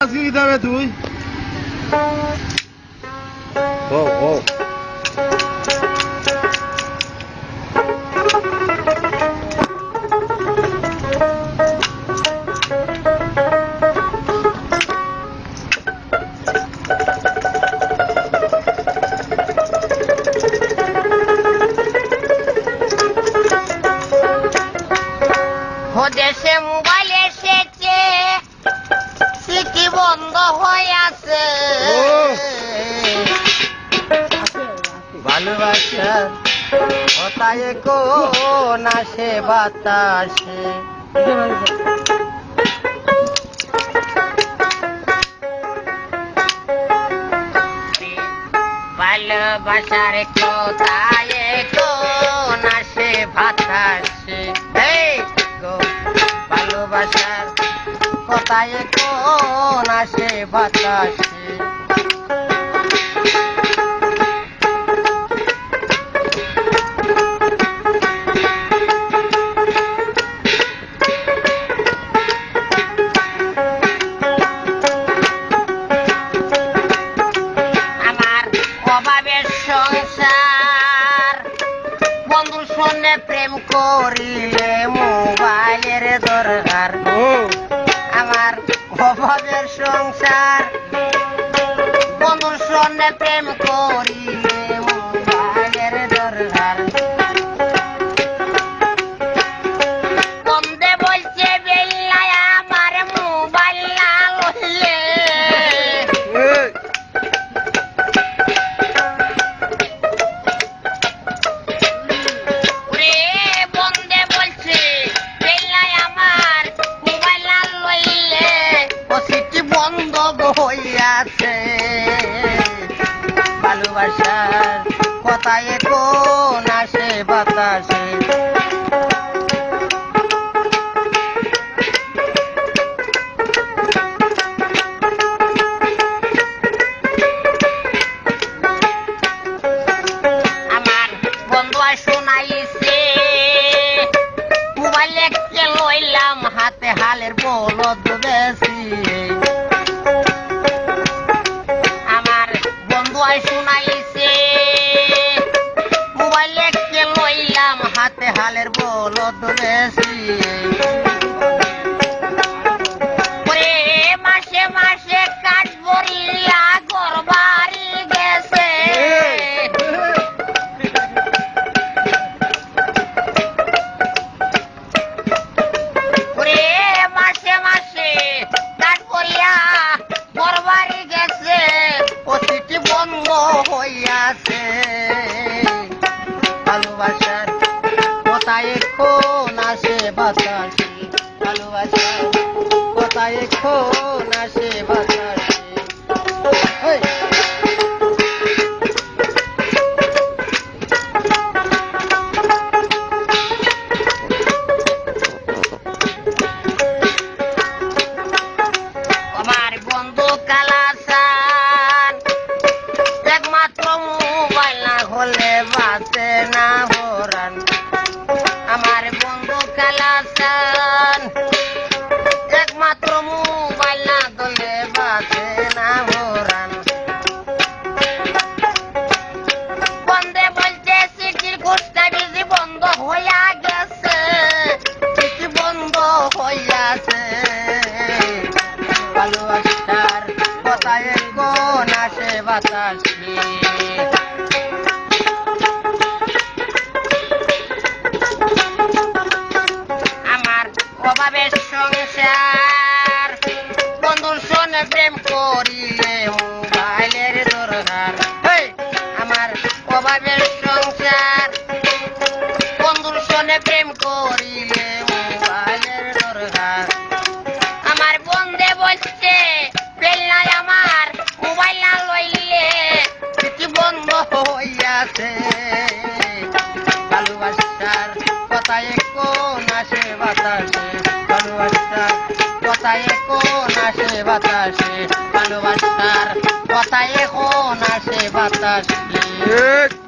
Así dame tú. Oh. দেশে mobile এসেছে city বন্ধ হয়ে আছে ভালোবাসা কোথায় কোন আসে বাতাসে ভালোবাসার কোথায় কোন আসে বাতাসে ভালোবাসার কোথায় কোন আসে বাতাসে আমার অভাবের সংসার বন্ধুর সঙ্গে প্রেম করিলে মোবাইলের দরকার আমার অভাবের সংসার বন্ধুর সঙ্গে প্রেম করিলে মোবাইলের দরকার বন্ধে বলছে বেল্লায় আমার মোবাইল না লইলে ভালোবাসার কোথায় কোন আসে বাতাসে আমার বন্ধু শোনাইছে মোবাইলে কে লইলাম হাতে হালের বলদ বেশি শুনাইছে মোবাইলে কে লইলাম হাতে হালের বলদ বেশি মাসে মাসে কাজ বলিয়া ঘর বাড়ি গেছে মাসে মাসে কাজ বলিয়া ঘর বাড়ি গেছে বন্ধ হইয়াছে ভালোবাসার কোথায় কোন আসে বাতাসে ভালোবাসার কোথায় কোন আসে বাতাসে আমার বন্ধু কালাসান একমাত্র মোবাইল না হলে বাঁচে না হরান আমার বন্ধু কালাসান একমাত্র মোবাইল না হলে বাঁচে না হরান বন্ধে বলছে সিটির ঘুষটা বিজি বন্ধ হইয়া গেছে সিটি বন্ধ হইয়াছে ভালোবাসার কোথায় কোন আসে বাতাসে আমার অভাবের সংসার বন্ধুর সঙ্গে প্রেম করিলে মোবাইলের দরকার আমার অভাবের সংসার বন্ধুর সঙ্গে প্রেম করিলে মোবাইলের দরকার আমার বন্ধে বলছে বেল্লায় আমার মোবাইল না লইলে সিটি বন্ধ হইয়াছে ভালোবাসার কোথায় কোন আসে বাতাসে ভালোবাসার কোথায় কোন আসে বাতাসে ভালোবাসার কোথায় কোন আসে বাতাসে